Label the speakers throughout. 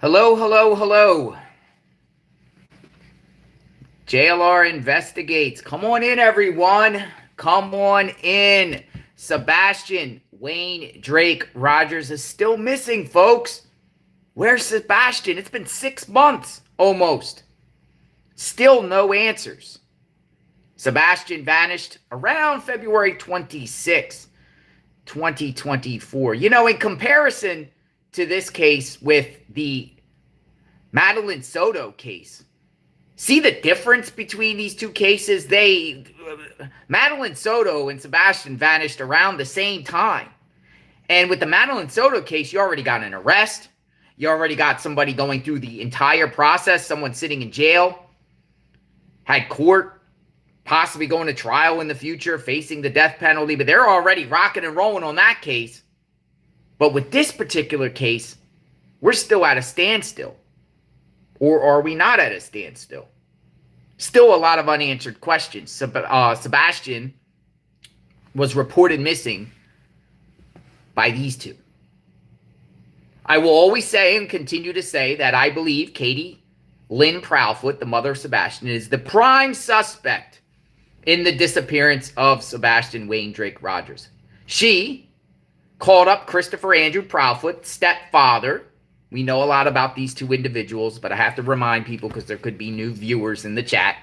Speaker 1: Hello, hello, hello. JLR investigates. Come on in, everyone. Come on in. Sebastian Wayne Drake Rogers is still missing, folks. Where's Sebastian? It's been 6 months almost. Still no answers. Sebastian vanished around February 26, 2024. You know, in comparison to this case with the Madeline Soto case, see the difference between these two cases? Madeline Soto and Sebastian vanished around the same time. And with the Madeline Soto case, you already got an arrest. You already got somebody going through the entire process, someone sitting in jail, had court, possibly going to trial in the future, facing the death penalty, but they're already rocking and rolling on that case. But with this particular case, we're still at a standstill. Or are we not at a standstill? Still a lot of unanswered questions. Sebastian was reported missing by these two. I will always say and continue to say that I believe Katie Lynn Proudfoot, the mother of Sebastian, is the prime suspect in the disappearance of Sebastian Wayne Drake Rogers. She called up Christopher Andrew Proudfoot, stepfather. We know a lot about these two individuals, but I have to remind people because there could be new viewers in the chat.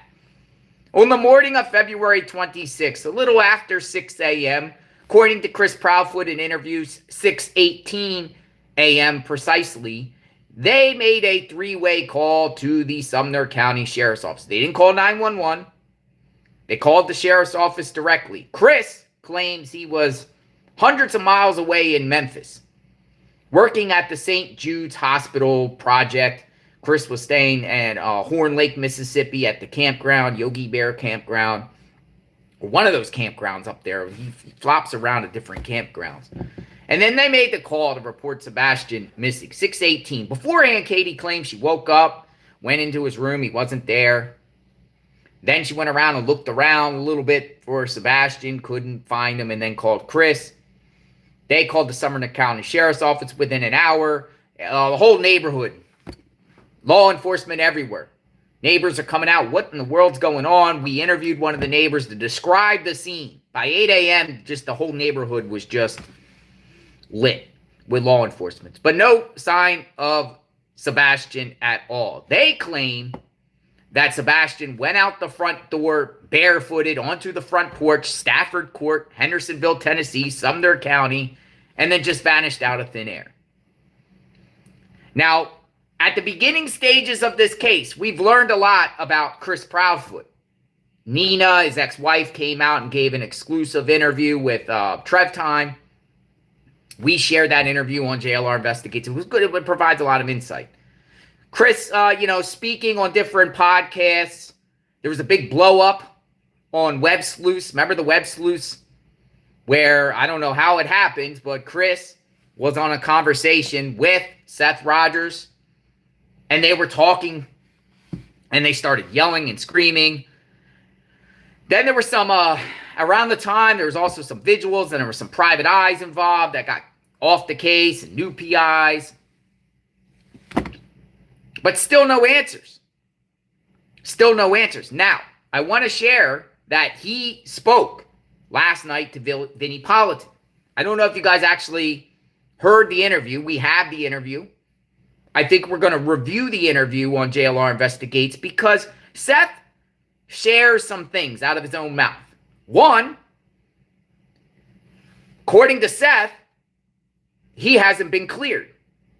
Speaker 1: On the morning of February 26th, a little after 6 a.m., according to Chris Proudfoot in interviews, 6:18 a.m. precisely, they made a three-way call to the Sumner County Sheriff's Office. They didn't call 911. They called the Sheriff's Office directly. Chris claims he was hundreds of miles away in Memphis, working at the St. Jude's Hospital project. Chris was staying at Horn Lake, Mississippi at the campground, Yogi Bear Campground, or one of those campgrounds up there. He flops around at different campgrounds. And then they made the call to report Sebastian missing, 6:18. Beforehand, Katie claimed she woke up, went into his room, he wasn't there. Then she went around and looked around a little bit for Sebastian, couldn't find him, and then called Chris. They called the Sumner County Sheriff's Office within an hour. The whole neighborhood, law enforcement everywhere. Neighbors are coming out. What in the world's going on? We interviewed one of the neighbors to describe the scene. By 8 a.m., just the whole neighborhood was just lit with law enforcement. But no sign of Sebastian at all. They claim that Sebastian went out the front door barefooted onto the front porch, Stafford Court, Hendersonville, Tennessee, Sumner County, and then just vanished out of thin air. Now, at the beginning stages of this case, we've learned a lot about Chris Proudfoot. Nina, his ex-wife, came out and gave an exclusive interview with Trev Time. We shared that interview on JLR Investigates. It was good. It provides a lot of insight. Chris, speaking on different podcasts. There was a big blow up on Web Sleuths. Remember the Web Sleuths? Where, I don't know how it happened, but Chris was on a conversation with Seth Rogers. And they were talking. And they started yelling and screaming. Then there were some, around the time, there was also some vigils. And there were some private eyes involved that got off the case. And new PIs. But still no answers. Still no answers. Now, I want to share that he spoke last night to Vinnie Politan. I don't know if you guys actually heard the interview. We have the interview. I think we're going to review the interview on JLR Investigates because Seth shares some things out of his own mouth. One, according to Seth, he hasn't been cleared.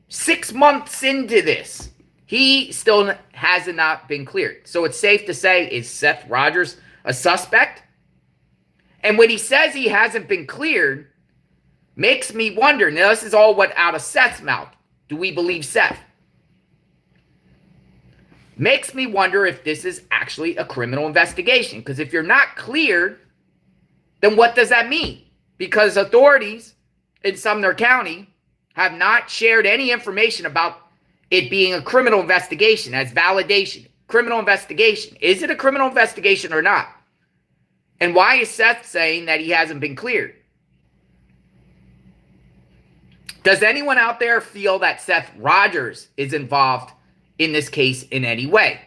Speaker 1: 6 months into this, he still has not been cleared. So it's safe to say, is Seth Rogers a suspect? And when he says he hasn't been cleared, makes me wonder. Now, this is all what out of Seth's mouth. Do we believe Seth? Makes me wonder if this is actually a criminal investigation. Because if you're not cleared, then what does that mean? Because authorities in Sumner County have not shared any information about it being a criminal investigation as validation. Criminal investigation. Is it a criminal investigation or not? And why is Seth saying that he hasn't been cleared? Does anyone out there feel that Seth Rogers is involved in this case in any way?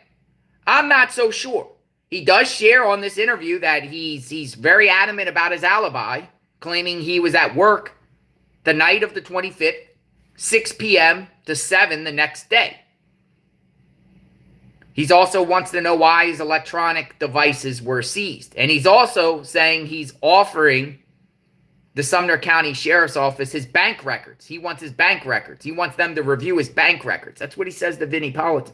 Speaker 1: I'm not so sure. He does share on this interview that he's very adamant about his alibi, claiming he was at work the night of the 25th, 6 p.m. to 7 the next day. He also wants to know why his electronic devices were seized. And he's also saying he's offering the Sumner County Sheriff's Office his bank records. He wants his bank records. He wants them to review his bank records. That's what he says to Vinnie Politan.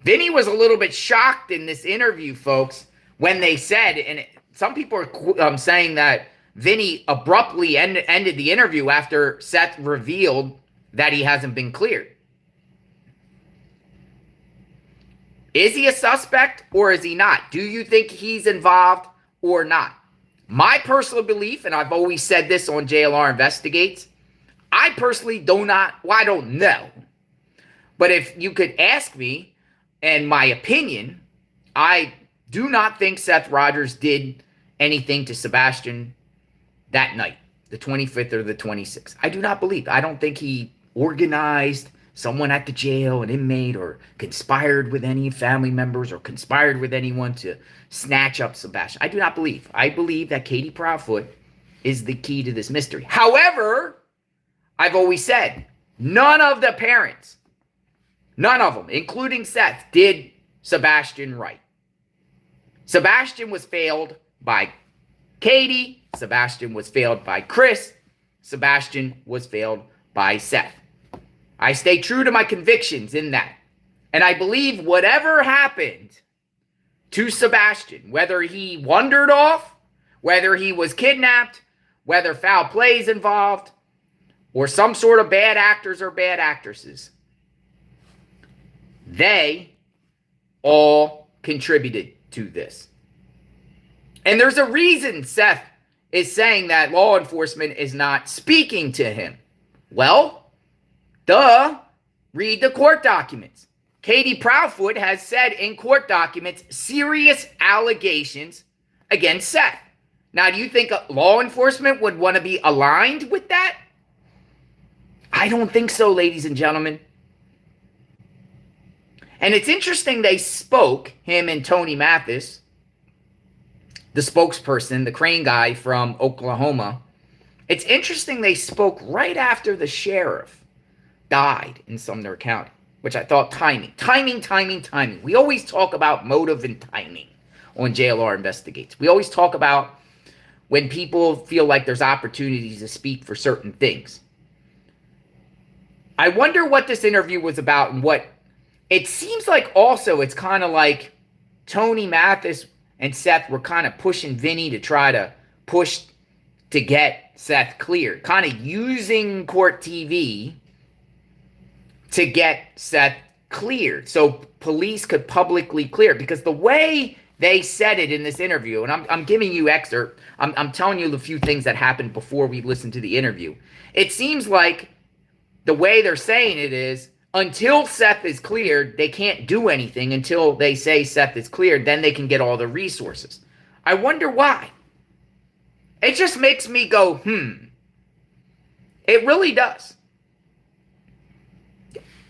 Speaker 1: Vinnie was a little bit shocked in this interview, folks, when they said, and some people are saying that Vinnie abruptly ended the interview after Seth revealed that he hasn't been cleared. Is he a suspect or is he not? Do you think he's involved or not? My personal belief, and I've always said this on JLR Investigates, I personally don't know. But if you could ask me, and my opinion, I do not think Seth Rogers did anything to Sebastian that night, the 25th or the 26th. I do not believe. I don't think he organized someone at the jail, an inmate, or conspired with any family members or conspired with anyone to snatch up Sebastian. I do not believe. I believe that Cathy Proudfoot is the key to this mystery. However, I've always said, none of the parents, none of them, including Seth, did Sebastian right. Sebastian was failed by Cathy. Sebastian was failed by Chris. Sebastian was failed by Seth. I stay true to my convictions in that. And I believe whatever happened to Sebastian, whether he wandered off, whether he was kidnapped, whether foul play is involved, or some sort of bad actors or bad actresses, they all contributed to this. And there's a reason Seth is saying that law enforcement is not speaking to him. Well, read the court documents. Cathy Proudfoot has said in court documents serious allegations against Seth. Now, do you think law enforcement would want to be aligned with that? I don't think so, ladies and gentlemen. And it's interesting they spoke, him and Tony Mathis, the spokesperson, the crane guy from Oklahoma. It's interesting they spoke right after the sheriff died in Sumner County, which I thought timing. We always talk about motive and timing on JLR Investigates. We always talk about when people feel like there's opportunities to speak for certain things. I wonder what this interview was about and what it seems like. Also, it's kind of like Tony Mathis and Seth were kind of pushing Vinnie to try to push to get Seth cleared, kind of using court TV to get Seth cleared so police could publicly clear. Because the way they said it in this interview, and I'm giving you excerpt, I'm telling you the few things that happened before we listened to the interview. It seems like the way they're saying it is, until Seth is cleared, they can't do anything until they say Seth is cleared. Then they can get all the resources. I wonder why. It just makes me go, It really does.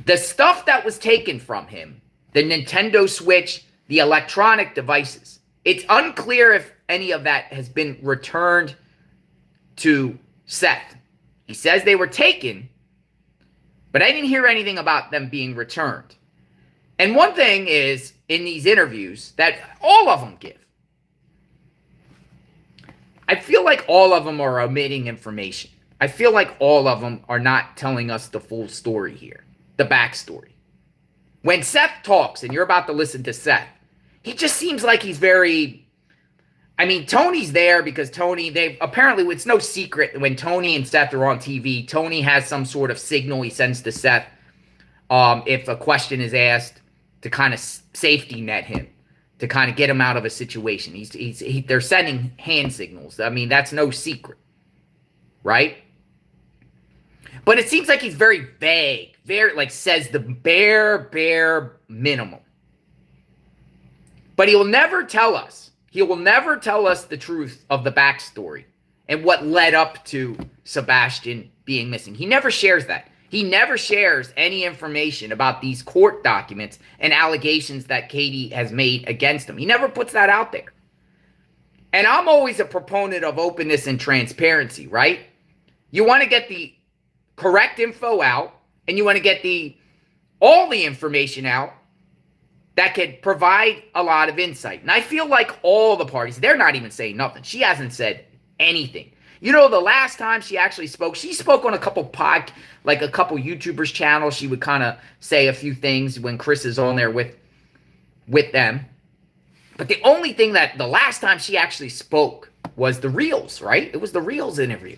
Speaker 1: The stuff that was taken from him, the Nintendo Switch, the electronic devices, it's unclear if any of that has been returned to Seth. He says they were taken, but I didn't hear anything about them being returned. And one thing is, in these interviews that all of them give, I feel like all of them are omitting information. I feel like all of them are not telling us the full story here. The backstory. When Seth talks, and you're about to listen to Seth, he just seems like he's very, Tony's there because Tony, apparently, it's no secret when Tony and Seth are on TV, Tony has some sort of signal he sends to Seth if a question is asked to kind of safety net him, to kind of get him out of a situation. They're sending hand signals. That's no secret, right? But it seems like he's very vague, says the bare minimum. But he will never tell us. He will never tell us the truth of the backstory and what led up to Sebastian being missing. He never shares that. He never shares any information about these court documents and allegations that Katie has made against him. He never puts that out there. And I'm always a proponent of openness and transparency, right? You want to get the correct info out, and you want to get all the information out that could provide a lot of insight. And I feel like all the parties, they're not even saying nothing. She hasn't said anything. You know, the last time she actually spoke, she spoke on a couple YouTubers' channels. She would kind of say a few things when Chris is on there with them. But the only thing that the last time she actually spoke was the Reels, right? It was the Reels interview.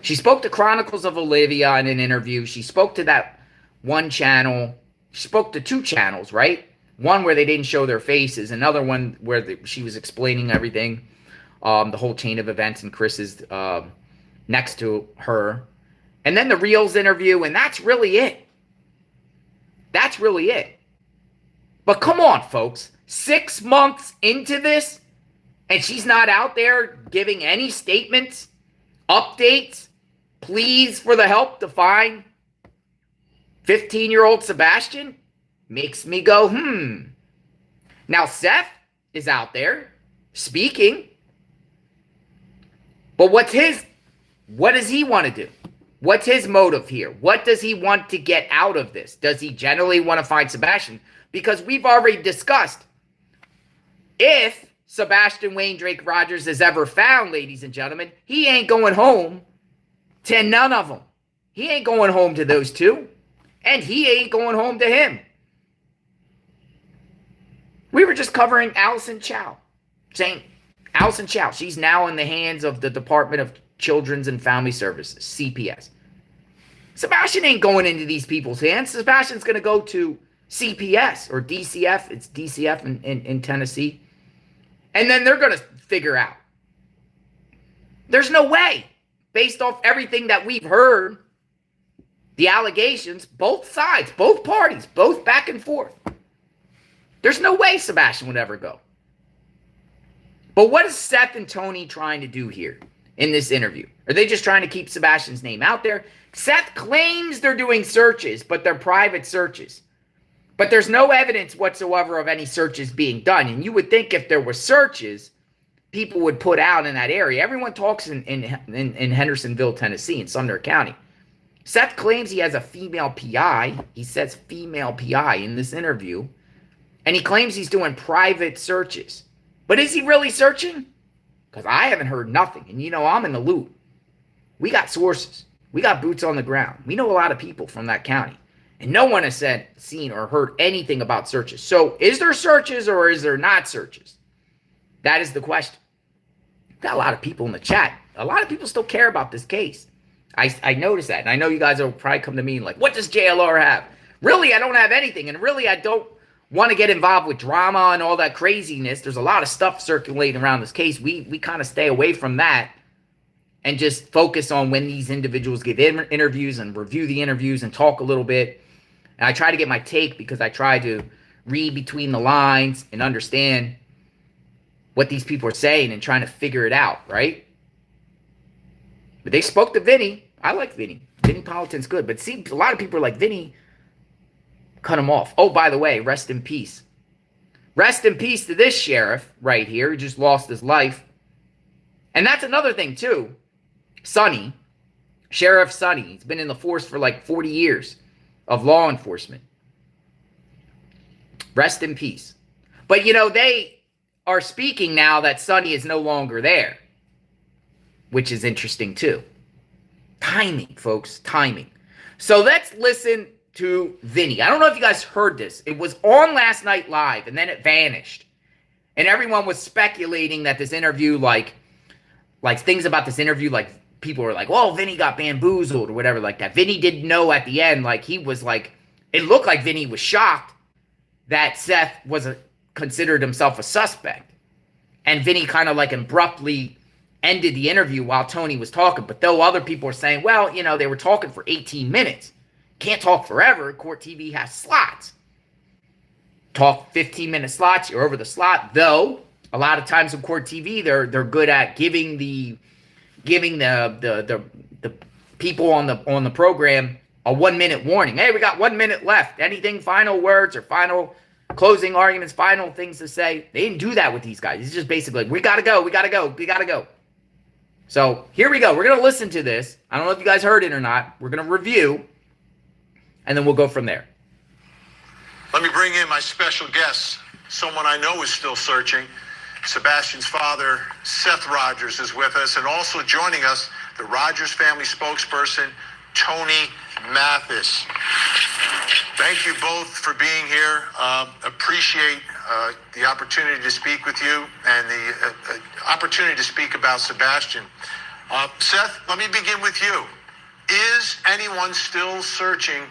Speaker 1: She spoke to Chronicles of Olivia in an interview. She spoke to that one channel. She spoke to two channels, right? One where they didn't show their faces. Another one where she was explaining everything. The whole chain of events, and Chris is next to her. And then the Reels interview, and that's really it. That's really it. But come on, folks. 6 months into this, and she's not out there giving any statements, updates, pleas for the help to find 15-year-old Sebastian? Makes me go, Now, Seth is out there speaking. But what does he want to do? What's his motive here? What does he want to get out of this? Does he generally want to find Sebastian? Because we've already discussed, if Sebastian Wayne Drake Rogers is ever found, ladies and gentlemen, he ain't going home to none of them. He ain't going home to those two. And he ain't going home to him. We were just covering Allison Chow, saying Allison Chow, she's now in the hands of the Department of Children's and Family Services, CPS. Sebastian ain't going into these people's hands. Sebastian's going to go to CPS or DCF. It's DCF in Tennessee. And then they're going to figure out. There's no way, based off everything that we've heard, the allegations, both sides, both parties, both back and forth. There's no way Sebastian would ever go. But what is Seth and Tony trying to do here in this interview? Are they just trying to keep Sebastian's name out there? Seth claims they're doing searches, but they're private searches. But there's no evidence whatsoever of any searches being done. And you would think if there were searches, people would put out in that area. Everyone talks in Hendersonville, Tennessee, in Sumner County. Seth claims he has a female PI. He says female PI in this interview. And he claims he's doing private searches. But is he really searching? Because I haven't heard nothing. And you know, I'm in the loop. We got sources. We got boots on the ground. We know a lot of people from that county. And no one has seen or heard anything about searches. So is there searches or is there not searches? That is the question. Got a lot of people in the chat. A lot of people still care about this case. I noticed that. And I know you guys will probably come to me like, what does JLR have? Really, I don't have anything. And really, I don't want to get involved with drama and all that craziness. There's a lot of stuff circulating around this case. We kind of stay away from that and just focus on when these individuals give interviews and review the interviews and talk a little bit. And I try to get my take because I try to read between the lines and understand what these people are saying and trying to figure it out, right? But they spoke to Vinnie. I like Vinnie. Vinnie Politan's good. But see, a lot of people are like, Vinnie, cut him off. Oh, by the way, rest in peace. Rest in peace to this sheriff right here. He just lost his life. And that's another thing, too. Sonny, Sheriff Sonny. He's been in the force for like 40 years of law enforcement. Rest in peace. But, you know, they are speaking now that Sonny is no longer there, which is interesting, too. Timing, folks. Timing. So let's listen to Vinnie. I don't know if you guys heard this. It was on last night live, and then it vanished. And everyone was speculating that this interview, like things about this interview, like people were like, well, Vinnie got bamboozled or whatever like that. Vinnie didn't know at the end, like he was like, it looked like Vinnie was shocked that Seth considered himself a suspect. And Vinnie kind of like abruptly ended the interview while Tony was talking. But though other people were saying, well, you know, they were talking for 18 minutes. Can't talk forever. Court TV has slots. Talk 15-minute slots. You're over the slot. Though, a lot of times in Court TV, they're good at giving the giving the people on the program a 1 minute warning. Hey, we got 1 minute left. Anything, final words or final closing arguments, final things to say? They didn't do that with these guys. It's just basically like, we gotta go, we gotta go, we gotta go. So here we go. We're gonna listen to this. I don't know if you guys heard it or not. We're gonna review, and then we'll go from there.
Speaker 2: Let me bring in my special guest, someone I know is still searching. Sebastian's father, Seth Rogers, is with us, and also joining us, the Rogers family spokesperson, Tony Mathis. Thank you both for being here. Appreciate the opportunity to speak with you and the opportunity to speak about Sebastian. Seth, let me begin with you. Is anyone still searching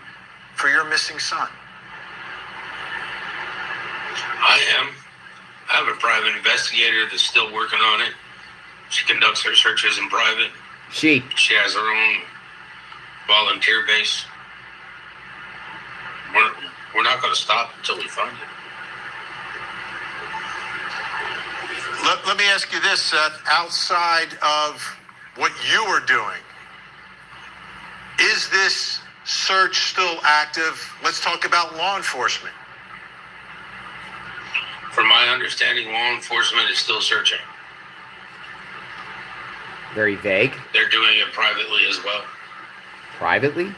Speaker 2: for your missing son?
Speaker 3: I am. I have a private investigator that's still working on it. She conducts her searches in private. She has her own volunteer base. We're not going to stop until we find it.
Speaker 2: Let me ask you this, Seth. Outside of what you are doing, is this search still active? Let's talk about law enforcement.
Speaker 3: From my understanding, law enforcement is still searching.
Speaker 1: Very vague.
Speaker 3: They're doing it privately as well.
Speaker 1: Privately?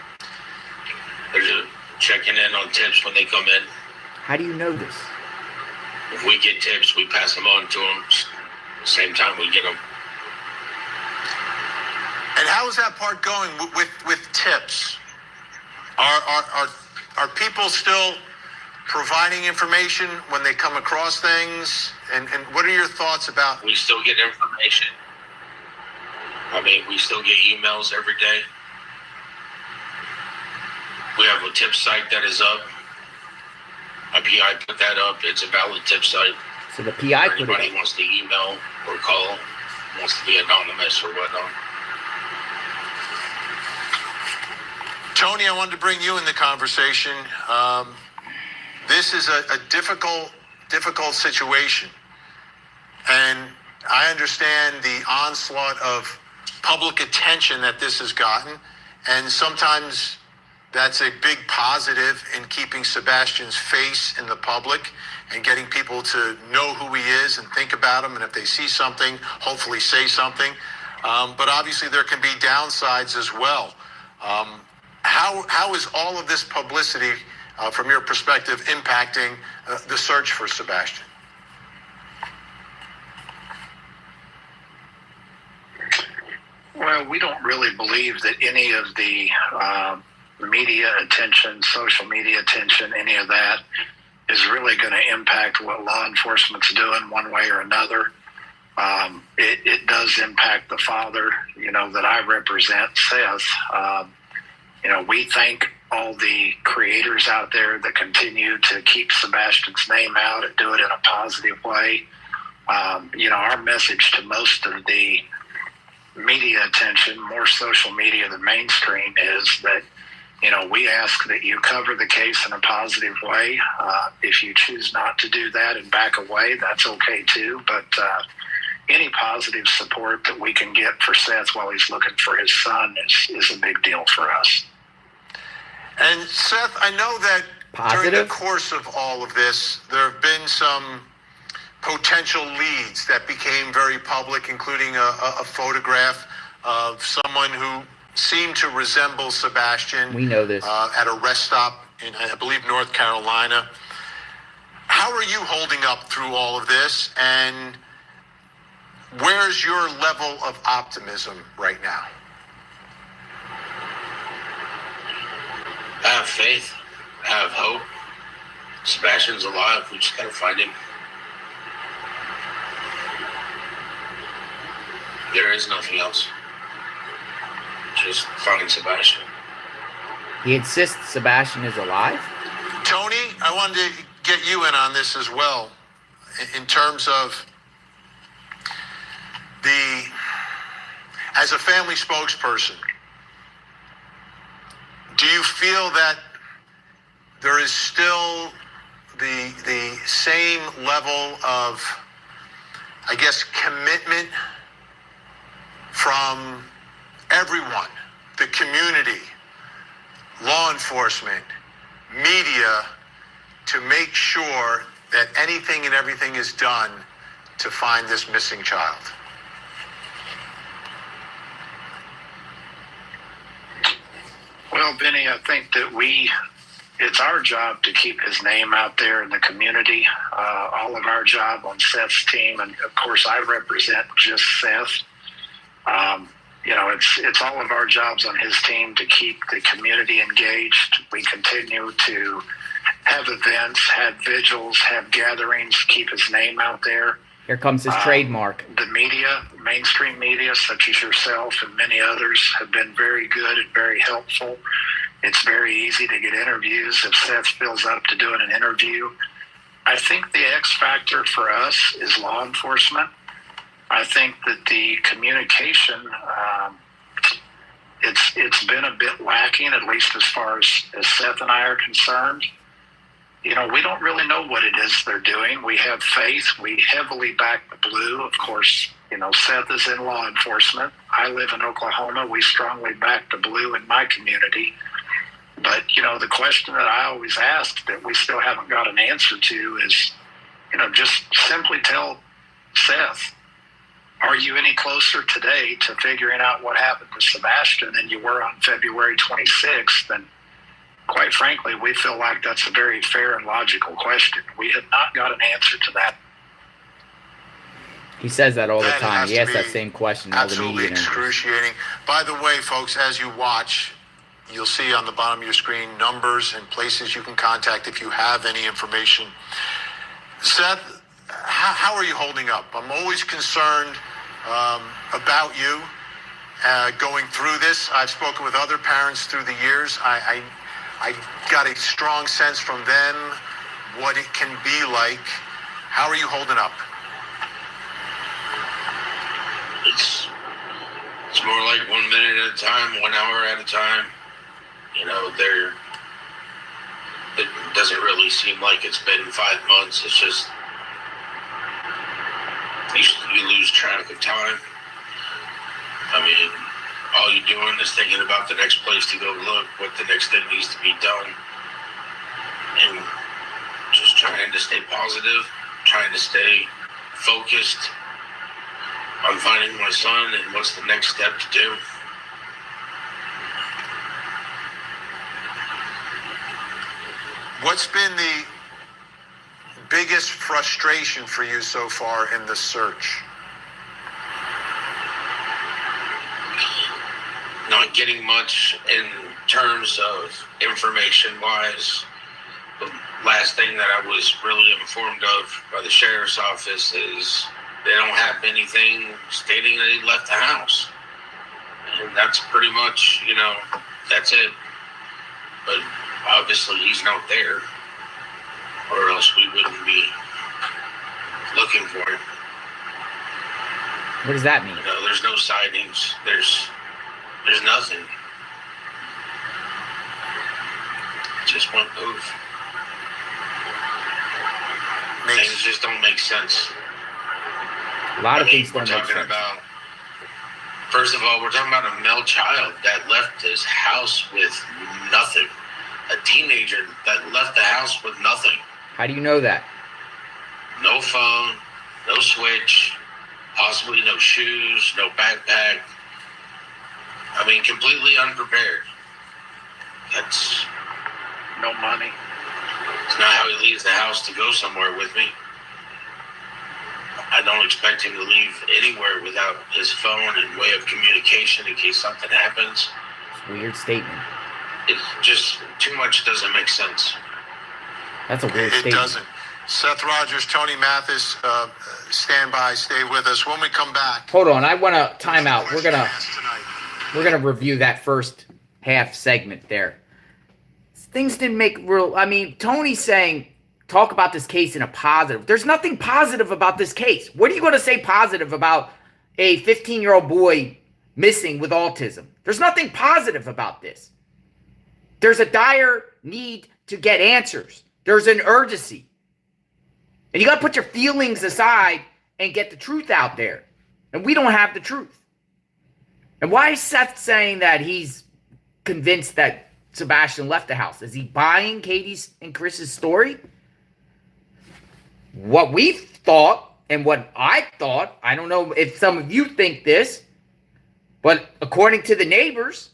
Speaker 3: They're just checking in on tips when they come in.
Speaker 1: How do you know this?
Speaker 3: If we get tips, we pass them on to them. Same time we get them.
Speaker 2: And how is that part going with tips? Are people still providing information when they come across things? And what are your thoughts about?
Speaker 3: We still get information. I mean, we still get emails every day. We have a tip site that is up. A PI put that up. It's a valid tip site.
Speaker 1: So the PI put it up.
Speaker 3: Anybody wants to email or call, wants to be anonymous or whatnot.
Speaker 2: Tony, I wanted to bring you in the conversation. This is a difficult situation. And I understand the onslaught of public attention that this has gotten. And sometimes that's a big positive in keeping Sebastian's face in the public and getting people to know who he is and think about him. And if they see something, hopefully say something. But obviously there can be downsides as well. How is all of this publicity, from your perspective, impacting the search for Sebastian?
Speaker 4: Well, we don't really believe that any of the media attention, social media attention, any of that is really going to impact what law enforcement's doing one way or another. It does impact the father, that I represent, Seth. We thank all the creators out there that continue to keep Sebastian's name out and do it in a positive way. Our message to most of the media attention, more social media than mainstream, is that, we ask that you cover the case in a positive way. If you choose not to do that and back away, that's okay too. But any positive support that we can get for Seth while he's looking for his son is a big deal for us.
Speaker 2: And Seth, I know that during the course of all of this, there have been some potential leads that became very public, including a photograph of someone who seemed to resemble Sebastian.
Speaker 1: We know this.
Speaker 2: At a rest stop in, I believe, North Carolina. How are you holding up through all of this? And where's your level of optimism right now?
Speaker 3: I have faith. I have hope. Sebastian's alive. We just got to find him. There is nothing else. Just finding Sebastian.
Speaker 1: He insists Sebastian is alive?
Speaker 2: Tony, I wanted to get you in on this as well, in terms of as a family spokesperson, do you feel that there is still the same level of, I guess, commitment from everyone, the community, law enforcement, media, to make sure that anything and everything is done to find this missing child?
Speaker 4: Well, Vinny, I think that it's our job to keep his name out there in the community. All of our job on Seth's team, and of course I represent just Seth. It's all of our jobs on his team to keep the community engaged. We continue to have events, have vigils, have gatherings, keep his name out there.
Speaker 1: Here comes his trademark.
Speaker 4: The media, mainstream media, such as yourself and many others, have been very good and very helpful. It's very easy to get interviews if Seth feels up to doing an interview. I think the X factor for us is law enforcement. I think that the communication, it's been a bit lacking, at least as far as Seth and I are concerned. We don't really know what it is they're doing. We have faith. We heavily back the blue. Of course, Seth is in law enforcement. I live in Oklahoma. We strongly back the blue in my community. But, the question that I always ask that we still haven't got an answer to is, just simply tell Seth, are you any closer today to figuring out what happened to Sebastian than you were on February 26th? And quite frankly, we feel like that's a very fair and logical question. We have not got an answer to that.
Speaker 1: He says that all the time. He asks that same question.
Speaker 2: Absolutely excruciating. By the way, folks, as you watch, you'll see on the bottom of your screen numbers and places you can contact if you have any information. Seth, how are you holding up? I'm always concerned about you going through this. I've spoken with other parents through the years. I got a strong sense from them what it can be like. How are you holding up?
Speaker 3: It's more like 1 minute at a time, 1 hour at a time. It doesn't really seem like it's been 5 months. It's just you lose track of time. All you're doing is thinking about the next place to go look, what the next thing needs to be done, and just trying to stay positive, trying to stay focused on finding my son and what's the next step to do.
Speaker 2: What's been the biggest frustration for you so far in the search?
Speaker 3: Not getting much in terms of information-wise. The last thing that I was really informed of by the sheriff's office is they don't have anything stating that he left the house. And that's pretty much, that's it. But obviously he's not there, or else we wouldn't be looking for him.
Speaker 1: What does that mean?
Speaker 3: There's no sightings. There's nothing. It just won't move. Things just don't make sense.
Speaker 1: A lot of things don't make sense.
Speaker 3: First of all, we're talking about a male child that left his house with nothing. A teenager that left the house with nothing.
Speaker 1: How do you know that?
Speaker 3: No phone, no switch, possibly no shoes, no backpack. Completely unprepared. That's
Speaker 4: no money.
Speaker 3: It's not how he leaves the house to go somewhere with me. I don't expect him to leave anywhere without his phone and way of communication in case something happens.
Speaker 1: Weird statement.
Speaker 3: It's just too much doesn't make sense.
Speaker 1: That's a weird statement.
Speaker 2: It doesn't. Seth Rogers, Tony Mathis, stand by, stay with us. When we come back.
Speaker 1: Hold on, I want to time out. We're gonna review that first half segment there. Things didn't make real. Tony's saying talk about this case in a positive. There's nothing positive about this case. What are you going to say positive about a 15-year-old boy missing with autism? There's nothing positive about this. There's a dire need to get answers. There's an urgency. And you got to put your feelings aside and get the truth out there. And we don't have the truth. And why is Seth saying that he's convinced that Sebastian left the house? Is he buying Katie's and Chris's story? What we thought and what I thought, I don't know if some of you think this, but according to the neighbors,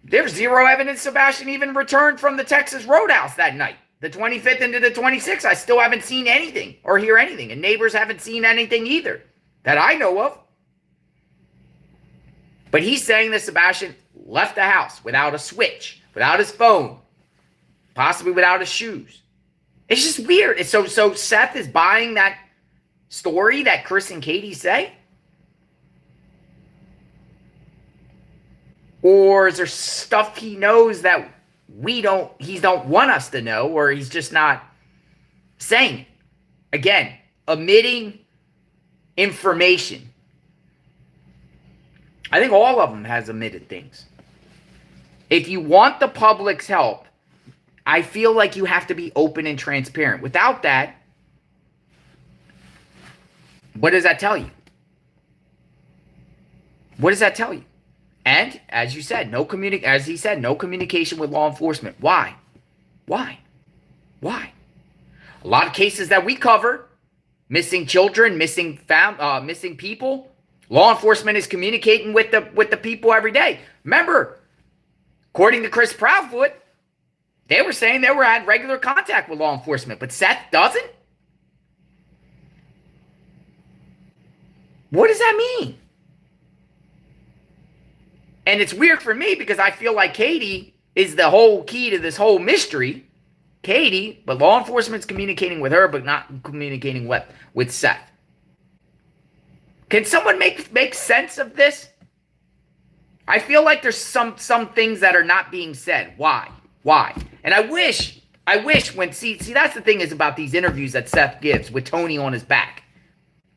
Speaker 1: there's zero evidence Sebastian even returned from the Texas Roadhouse that night. The 25th into the 26th, I still haven't seen anything or hear anything. And neighbors haven't seen anything either that I know of. But he's saying that Sebastian left the house without a switch, without his phone, possibly without his shoes. It's just weird. So Seth is buying that story that Chris and Katie say? Or is there stuff he knows that he don't want us to know, or he's just not saying it? Again, omitting information. I think all of them has omitted things. If you want the public's help, I feel like you have to be open and transparent. Without that, what does that tell you? What does that tell you? And as you said, no communication with law enforcement. Why? A lot of cases that we cover, missing children, missing people, law enforcement is communicating with the people every day. Remember, according to Chris Proudfoot, they were saying they were at regular contact with law enforcement, but Seth doesn't? What does that mean? And it's weird for me because I feel like Katie is the whole key to this whole mystery. Katie, but law enforcement's communicating with her, but not communicating with Seth. Can someone make sense of this? I feel like there's some things that are not being said. Why? And I wish when see that's the thing is about these interviews that Seth gives with Tony on his back.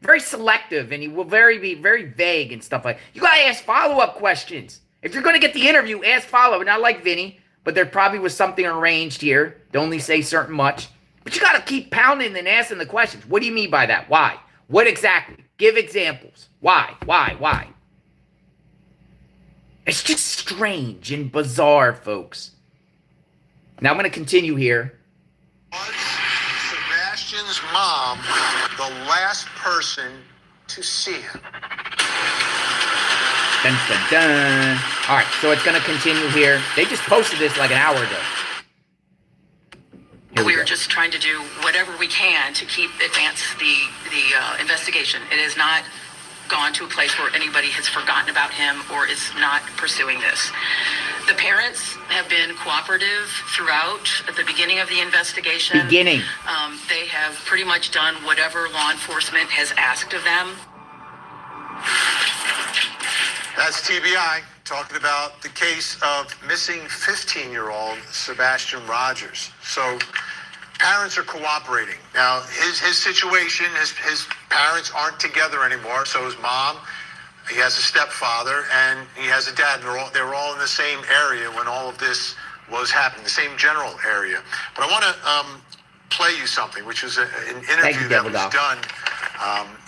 Speaker 1: Very selective, and he will be very vague and stuff like that. You gotta ask follow-up questions. If you're gonna get the interview, ask follow-up. Not like Vinnie, but there probably was something arranged here to only say certain much. But you gotta keep pounding and asking the questions. What do you mean by that? Why? What exactly? Give examples. Why? It's just strange and bizarre, folks. Now I'm gonna continue here.
Speaker 2: Sebastian's mom, the last person to see him.
Speaker 1: Dun, dun, dun. All right, so it's going to continue here. They just posted this like an hour ago.
Speaker 5: We're just trying to do whatever we can to advance the investigation. It has not gone to a place where anybody has forgotten about him or is not pursuing this. The parents have been cooperative throughout at the beginning of the investigation. They have pretty much done whatever law enforcement has asked of them.
Speaker 2: That's TBI talking about the case of missing 15-year-old Sebastian Rogers. So parents are cooperating. Now, his situation, his parents aren't together anymore, so his mom, he has a stepfather, and he has a dad. They were all in the same area when all of this was happening, the same general area. But I want to play you something, which was an interview that was done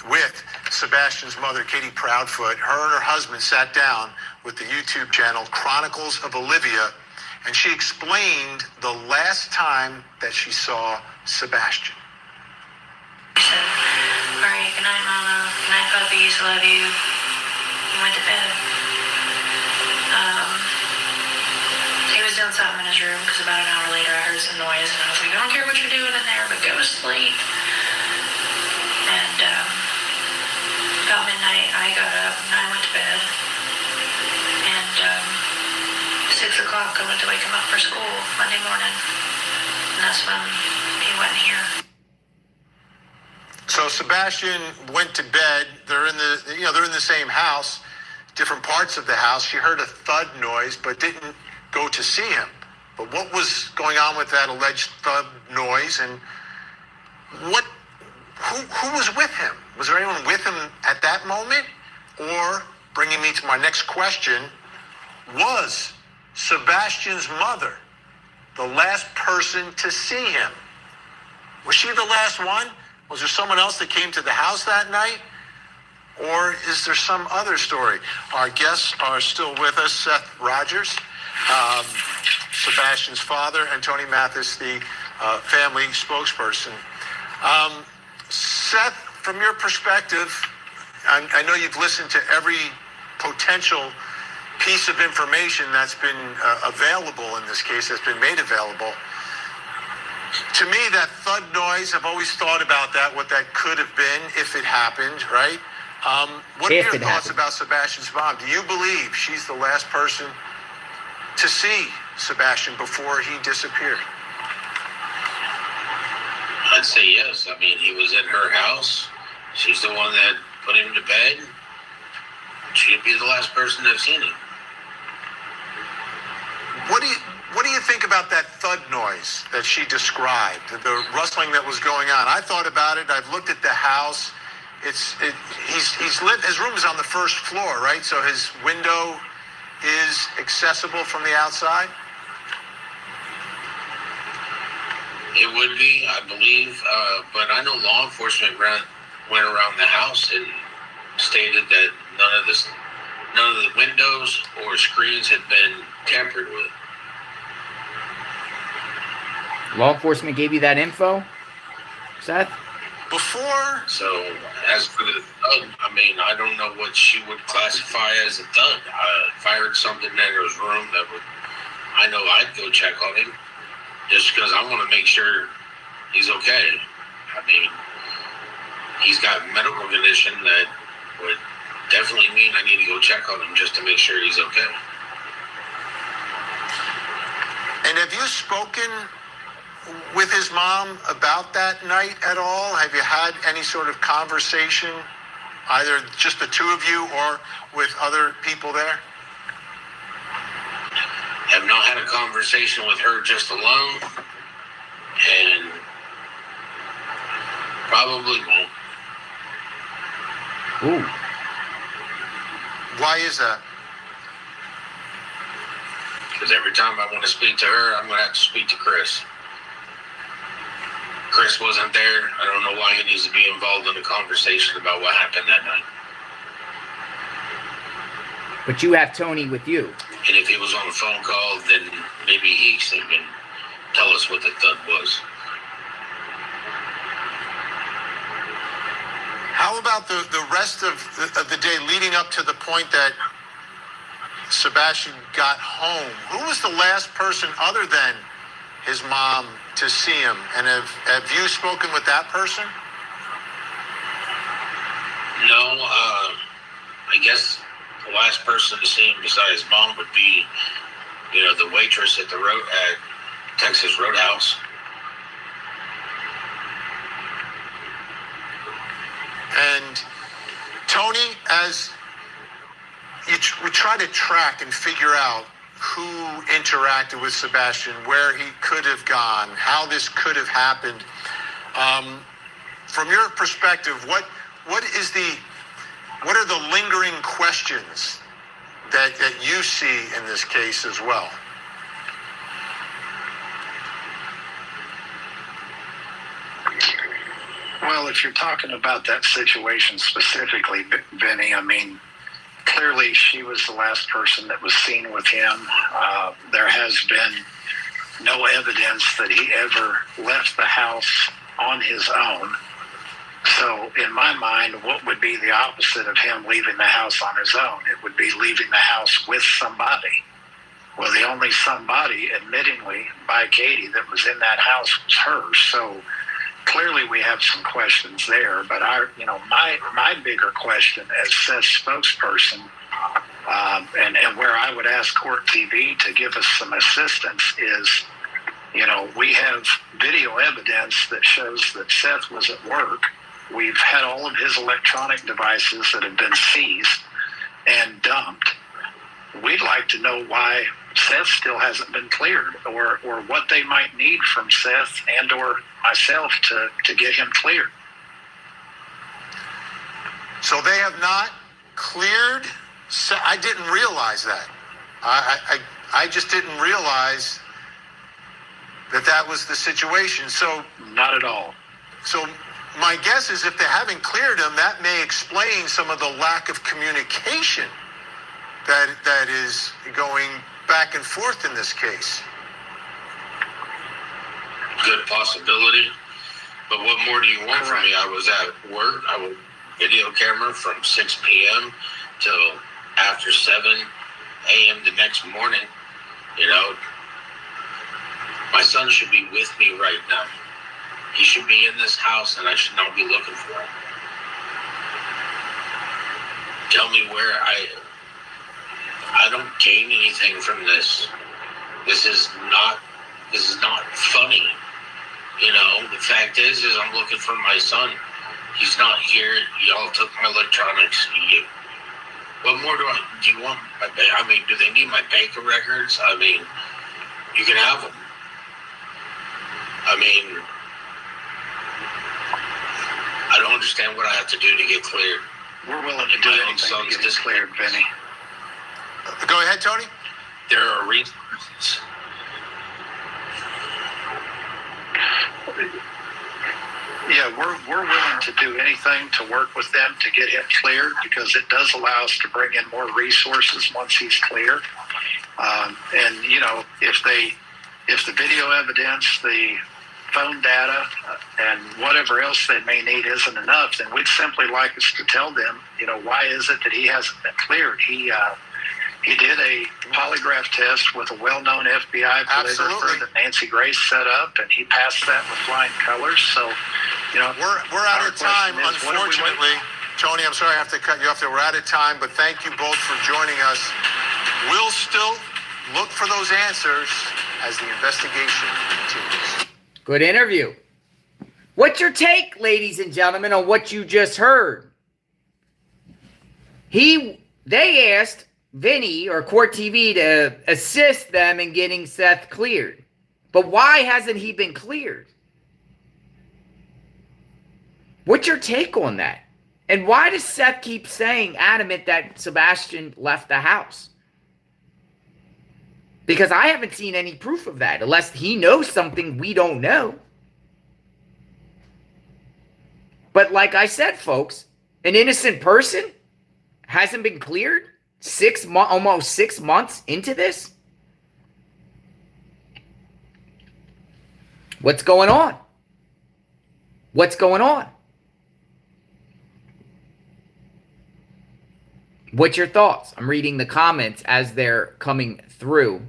Speaker 2: with Sebastian's mother, Katie Proudfoot. Her and her husband sat down with the YouTube channel Chronicles of Olivia, and she explained the last time that she saw Sebastian.
Speaker 6: All right, good night, Mama. Good night, puppies. Love you. He went to bed. He was doing something in his room because about an hour later I heard some noise, and I was like, I don't care what you're doing in there, but go to sleep. And about midnight, I got up and I went to bed. And 6 o'clock, I went to wake him up for school Monday morning, and that's when he went in here.
Speaker 2: So Sebastian went to bed. They're in the same house, different parts of the house. She heard a thud noise, but didn't go to see him. But what was going on with that alleged thud noise, and who was with him? Was there anyone with him at that moment? Or, bringing me to my next question, was Sebastian's mother the last person to see him? Was she the last one? Was there someone else that came to the house that night? or is there some other story? Our guests are still with us. Seth Rogers, Sebastian's father, and Tony Mathis, the family spokesperson. Seth, from your perspective, I know you've listened to every potential piece of information that's been available in this case, that's been made available. To me, that thud noise, I've always thought about that, what that could have been if it happened, right? What are your thoughts about Sebastian's mom? Do you believe she's the last person to see Sebastian before he disappeared?
Speaker 3: I'd say yes. I mean, he was in her house. She's the one that put him to bed. She'd be the last person to have seen him.
Speaker 2: What do you think about that thud noise that she described, the rustling that was going on? I thought about it. I've looked at the house. He's lived. His room is on the first floor, right? So his window is accessible from the outside.
Speaker 3: It would be, I believe, but I know law enforcement went around the house and stated that none of the windows or screens had been tampered with.
Speaker 1: Law enforcement gave you that info, Seth?
Speaker 2: Before.
Speaker 3: So, as for the thud, I mean, I don't know what she would classify as a thud. If I heard something in his room I know I'd go check on him, just because I want to make sure he's okay. I mean, he's got a medical condition that would definitely mean I need to go check on him just to make sure he's okay.
Speaker 2: And have you spoken with his mom about that night at all? Have you had any sort of conversation, either just the two of you or with other people there?
Speaker 3: Have not had a conversation with her just alone, and probably won't.
Speaker 1: Ooh.
Speaker 2: Why is that?
Speaker 3: Because every time I want to speak to her, I'm going to have to speak to Chris. Chris wasn't there. I don't know why he needs to be involved in a conversation about what happened that night.
Speaker 1: But you have Tony with you.
Speaker 3: And if he was on a phone call, then maybe he can tell us what the thud was.
Speaker 2: How about the rest of the day leading up to the point that Sebastian got home? Who was the last person other than his mom to see him? And have you spoken with that person?
Speaker 3: No, I guess the last person to see him besides mom would be, the waitress at Texas Roadhouse.
Speaker 2: And Tony, as we try to track and figure out who interacted with Sebastian, where he could have gone, how this could have happened. From your perspective, what are the lingering questions that you see in this case as well?
Speaker 4: Well, if you're talking about that situation specifically, Vinnie, I mean, clearly she was the last person that was seen with him. There has been no evidence that he ever left the house on his own. So in my mind, what would be the opposite of him leaving the house on his own? It would be leaving the house with somebody. Well, the only somebody, admittingly, by Katie that was in that house was her. So clearly we have some questions there. But my bigger question as Seth's spokesperson, and where I would ask Court TV to give us some assistance is, we have video evidence that shows that Seth was at work. We've had all of his electronic devices that have been seized and dumped. We'd like to know why Seth still hasn't been cleared, or what they might need from Seth and or myself to get him cleared.
Speaker 2: So they have not cleared. I didn't realize that. I just didn't realize that was the situation. So
Speaker 4: not at all.
Speaker 2: So my guess is if they haven't cleared him, that may explain some of the lack of communication that is going back and forth in this case.
Speaker 3: Good possibility. But what more do you want from me? I was at work. I was video camera from 6 p.m. till after 7 a.m. the next morning. You know, my son should be with me right now. He should be in this house, and I should not be looking for him. Tell me where I don't gain anything from this. This is not funny. You know, the fact is I'm looking for my son. He's not here. Y'all took my electronics. What more do you want? I mean, do they need my bank records? I mean, you can have them. I mean, I don't understand what I have to do to get cleared.
Speaker 4: We're willing to do anything to get it cleared, Vinnie.
Speaker 2: Go ahead, Tony.
Speaker 3: There are reasons.
Speaker 4: Yeah, we're willing to do anything to work with them to get him cleared, because it does allow us to bring in more resources once he's cleared. And you know, if the video evidence, the phone data, and whatever else they may need isn't enough, then we'd simply like us to tell them, you know, why is it that he hasn't been cleared? He did a polygraph test with a well-known FBI polygrapher that Nancy Grace set up, and he passed that with flying colors. So, you know,
Speaker 2: we're out of time, unfortunately. Tony, I'm sorry I have to cut you off there. We're out of time, but thank you both for joining us. We'll still look for those answers as the investigation continues.
Speaker 1: Good interview. What's your take, ladies and gentlemen, on what you just heard? They asked Vinnie or Court TV to assist them in getting Seth cleared. But why hasn't he been cleared? What's your take on that? And why does Seth keep saying adamant that Sebastian left the house? Because I haven't seen any proof of that, unless he knows something we don't know. But like I said, folks, an innocent person hasn't been cleared almost 6 months into this. What's going on? What's going on? What's your thoughts? I'm reading the comments as they're coming through.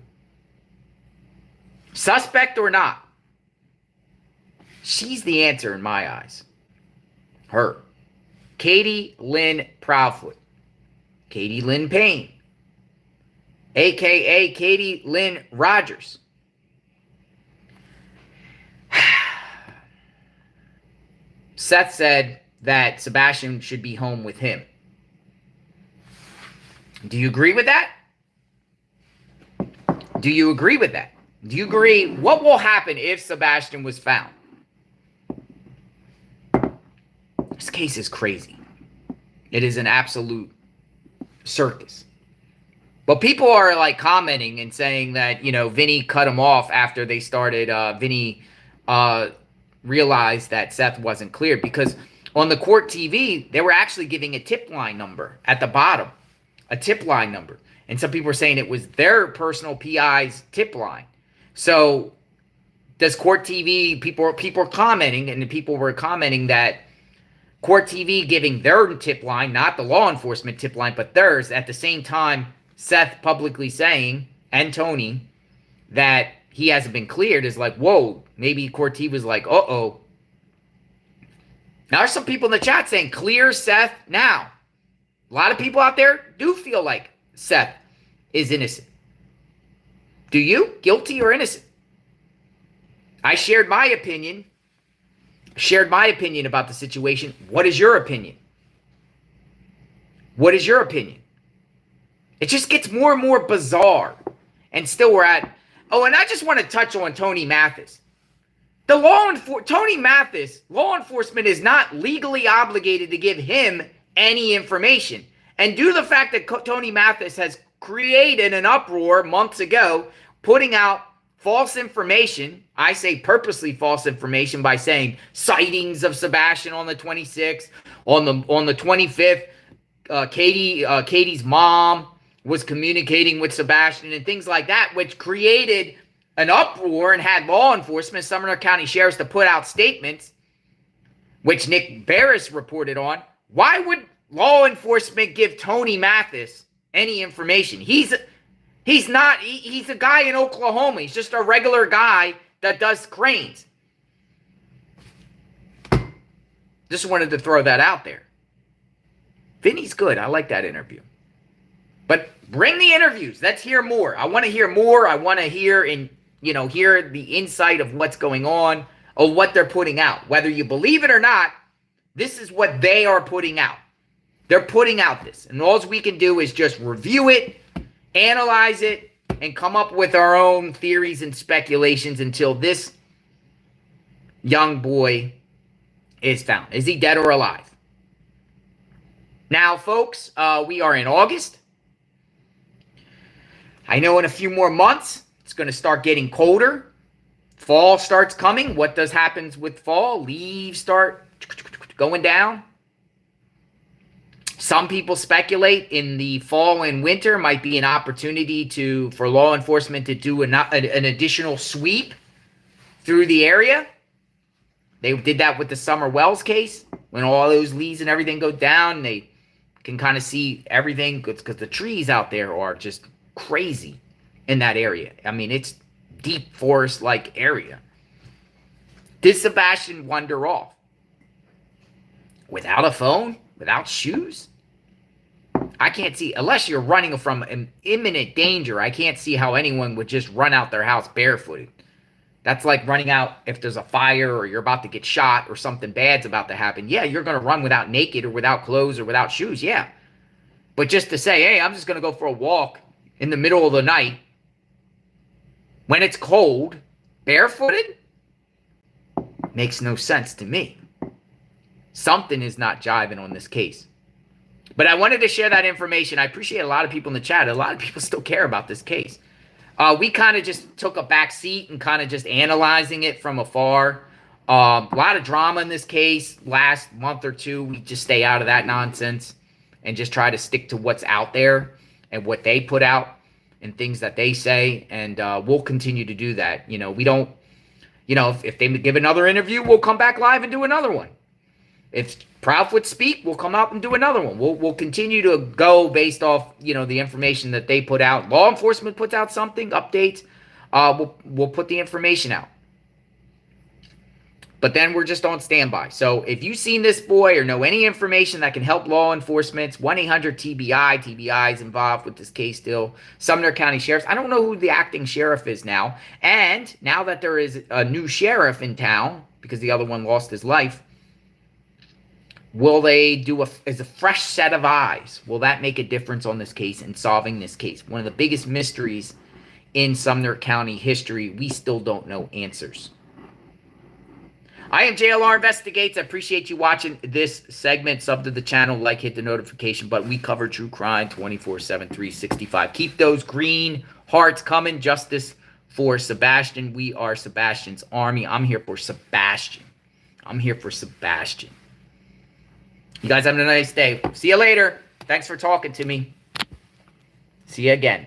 Speaker 1: Suspect or not? She's the answer in my eyes. Her. Katie Lynn Proudfoot. Katie Lynn Payne. A.K.A. Katie Lynn Rogers. Seth said that Sebastian should be home with him. Do you agree with that? Do you agree with that? Do you agree? What will happen if Sebastian was found? This case is crazy. It is an absolute circus. But people are like commenting and saying that, you know, Vinnie cut him off after they started. Vinnie realized that Seth wasn't cleared, because on the court TV, they were actually giving a tip line number at the bottom. A tip line number. And some people were saying it was their personal PI's tip line. So does court TV, people are commenting, and the people were commenting that court TV giving their tip line, not the law enforcement tip line, but theirs, at the same time Seth publicly saying, and Tony, that he hasn't been cleared, is like, whoa, maybe court TV was like, uh-oh. Now there's some people in the chat saying, clear Seth now. A lot of people out there do feel like Seth is innocent. Do you? Guilty or innocent? I shared my opinion. About the situation. What is your opinion? What is your opinion? It just gets more and more bizarre. And still we're at... Oh, and I just want to touch on Tony Mathis. Tony Mathis, law enforcement is not legally obligated to give him any information. And due to the fact that Tony Mathis has created an uproar months ago, putting out false information. I say purposely false information by saying sightings of Sebastian on the 26th, on the 25th. Katie's mom was communicating with Sebastian and things like that, which created an uproar and had law enforcement, Sumner County Sheriffs, to put out statements, which Nick Barris reported on. Why would law enforcement give Tony Mathis any information? He's a guy in Oklahoma. He's just a regular guy that does cranes. Just wanted to throw that out there. Vinny's good. I like that interview. But bring the interviews. Let's hear more. I want to hear more. I want to hear hear the insight of what's going on, of what they're putting out. Whether you believe it or not, this is what they are putting out. They're putting out this. And all we can do is just review it, analyze it, and come up with our own theories and speculations until this young boy is found. Is he dead or alive? Now, folks, we are in August. I know in a few more months, it's going to start getting colder. Fall starts coming. What happens with fall? Leaves start going down. Some people speculate in the fall and winter might be an opportunity for law enforcement to do an additional sweep through the area. They did that with the Summer Wells case. When all those leaves and everything go down, they can kind of see everything because the trees out there are just crazy in that area. I mean, it's deep forest-like area. Did Sebastian wander off? Without a phone? Without shoes? I can't see, unless you're running from an imminent danger, I can't see how anyone would just run out their house barefooted. That's like running out if there's a fire or you're about to get shot or something bad's about to happen. Yeah, you're going to run without naked or without clothes or without shoes, yeah. But just to say, hey, I'm just going to go for a walk in the middle of the night when it's cold, barefooted, makes no sense to me. Something is not jiving on this case. But I wanted to share that information. I appreciate a lot of people in the chat. A lot of people still care about this case. We kind of just took a back seat and kind of just analyzing it from afar. A lot of drama in this case. Last month or two, we just stay out of that nonsense and just try to stick to what's out there and what they put out and things that they say. And we'll continue to do that. We don't, if they give another interview, we'll come back live and do another one. If Proudfoot speak, we'll come out and do another one. We'll continue to go based off, the information that they put out. Law enforcement puts out something, updates. We'll put the information out. But then we're just on standby. So if you've seen this boy or know any information that can help law enforcement, 1-800-TBI. TBI is involved with this case still. Sumner County Sheriff's. I don't know who the acting sheriff is now. And now that there is a new sheriff in town, because the other one lost his life, will they do as a fresh set of eyes? Will that make a difference on this case and solving this case? One of the biggest mysteries in Sumner County history. We still don't know answers. I am JLR Investigates. I appreciate you watching this segment. Sub to the channel, like, hit the notification button. We cover true crime 24/7, 365. Keep those green hearts coming. Justice for Sebastian. We are Sebastian's army. I'm here for Sebastian. I'm here for Sebastian. You guys have a nice day. See you later. Thanks for talking to me. See you again.